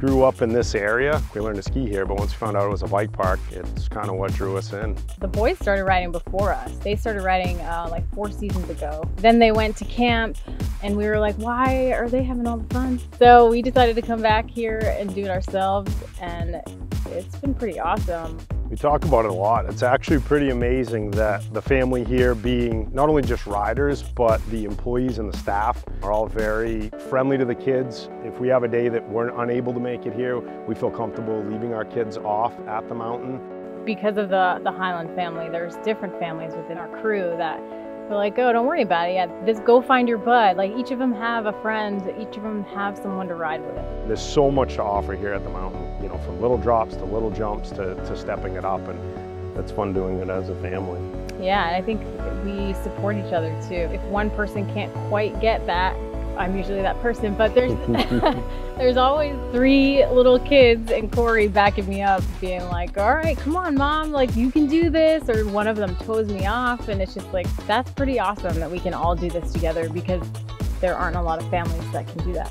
grew up in this area. We learned to ski here, but once we found out it was a bike park, it's kind of what drew us in. The boys started riding before us. They started riding like 4 seasons ago. Then they went to camp and we were like, why are they having all the fun? So we decided to come back here and do it ourselves, and it's been pretty awesome. We talk about it a lot. It's actually pretty amazing that the family here, being not only just riders, but the employees and the staff are all very friendly to the kids. If we have a day that we're unable to make it here, we feel comfortable leaving our kids off at the mountain. Because of the Highland family, there's different families within our crew that we're like, oh, don't worry about it. Yeah, just go find your bud. Like, each of them have a friend, each of them have someone to ride with. There's so much to offer here at the mountain, you know, from little drops to little jumps to stepping it up, and it's fun doing it as a family. Yeah, and I think we support each other too. If one person can't quite get that, I'm usually that person, but there's there's always 3 little kids and Corey backing me up, being like, all right, come on, Mom, like, you can do this, or one of them tows me off, and it's just like, that's pretty awesome that we can all do this together, because there aren't a lot of families that can do that.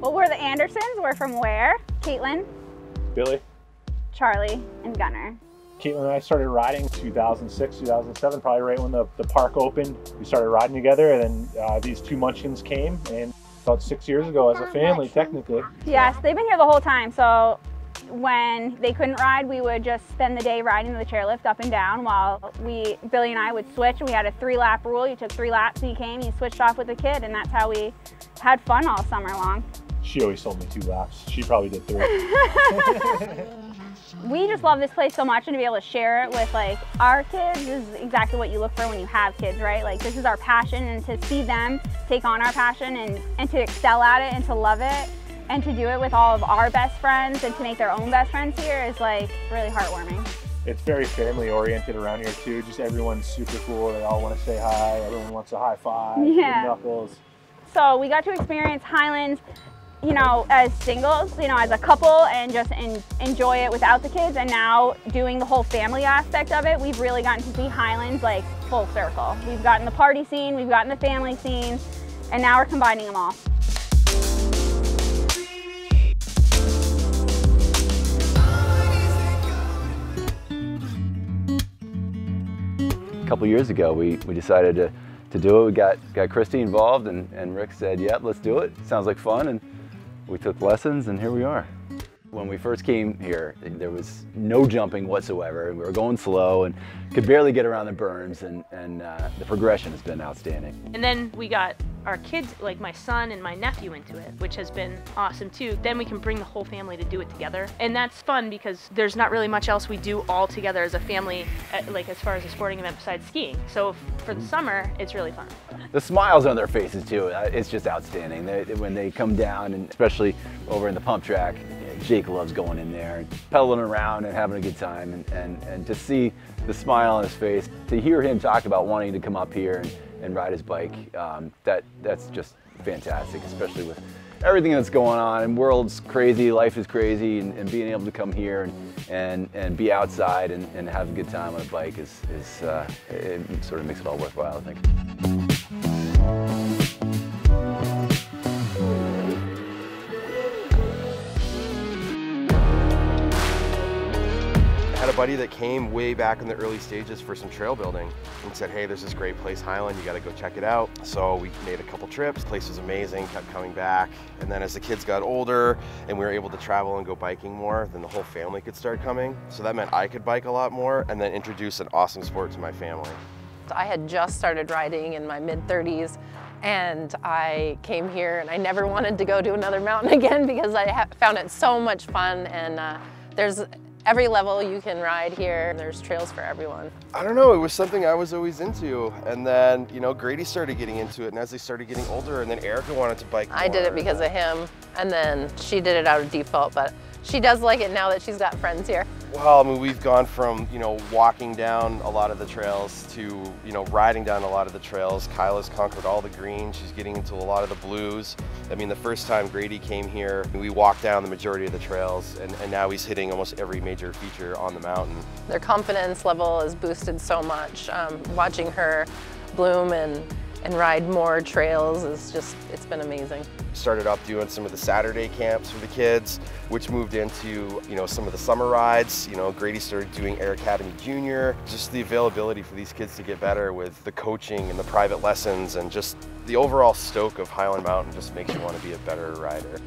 Well, we're the Andersons. We're from where? Caitlin, Billy. Charlie, and Gunnar. Caitlin and I started riding 2006, 2007, probably right when the park opened. We started riding together, and then these 2 munchkins came, and about 6 years ago as a family, technically. Yes, they've been here the whole time. So when they couldn't ride, we would just spend the day riding the chairlift up and down while Billy and I would switch. We had a 3-lap rule. You took 3 laps and you came, you switched off with the kid, and that's how we had fun all summer long. She always told me 2 laps. She probably did 3. We just love this place so much, and to be able to share it with like our kids is exactly what you look for when you have kids, right? Like, this is our passion, and to see them take on our passion and to excel at it and to love it and to do it with all of our best friends and to make their own best friends here is like really heartwarming. It's very family oriented around here too. Just everyone's super cool. They all want to say hi. Everyone wants a high five, yeah. Big knuckles. So we got to experience Highlands, you know, as singles, you know, as a couple, and just enjoy it without the kids. And now doing the whole family aspect of it, we've really gotten to see Highlands like full circle. We've gotten the party scene, we've gotten the family scene, and now we're combining them all. A couple years ago, we decided to do it. We got Christy involved, and Rick said, yep, let's do it. Sounds like fun. And we took lessons, and here we are. When we first came here, there was no jumping whatsoever. We were going slow and could barely get around the berms, and the progression has been outstanding. And then we got our kids, like my son and my nephew, into it, which has been awesome too. Then we can bring the whole family to do it together. And that's fun because there's not really much else we do all together as a family, like as far as a sporting event besides skiing. So for the summer, it's really fun. The smiles on their faces too, it's just outstanding. When they come down, and especially over in the pump track, Jake loves going in there and pedaling around and having a good time, and to see the smile on his face, to hear him talk about wanting to come up here and ride his bike, that's just fantastic, especially with everything that's going on. And world's crazy, life is crazy, and being able to come here and be outside and have a good time on a bike it sort of makes it all worthwhile, I think. I had a buddy that came way back in the early stages for some trail building and said, hey, there's this great place, Highland, you gotta go check it out. So we made a couple trips, the place was amazing, kept coming back. And then as the kids got older and we were able to travel and go biking more, then the whole family could start coming. So that meant I could bike a lot more and then introduce an awesome sport to my family. I had just started riding in my mid-30s, and I came here and I never wanted to go to another mountain again because I found it so much fun, and there's every level you can ride here, and there's trails for everyone. I don't know, it was something I was always into, and then, you know, Grady started getting into it, and as they started getting older, and then Erica wanted to bike more. I did it because of him, and then she did it out of default, but she does like it now that she's got friends here. Well, I mean, we've gone from, you know, walking down a lot of the trails to, you know, riding down a lot of the trails. Kyla's conquered all the greens. She's getting into a lot of the blues. I mean, the first time Grady came here, we walked down the majority of the trails, and now he's hitting almost every major feature on the mountain. Their confidence level is boosted so much. Watching her bloom and ride more trails. It's been amazing. Started up doing some of the Saturday camps for the kids, which moved into, some of the summer rides. Grady started doing Air Academy Junior. Just the availability for these kids to get better with the coaching and the private lessons, and just the overall stoke of Highland Mountain just makes you want to be a better rider.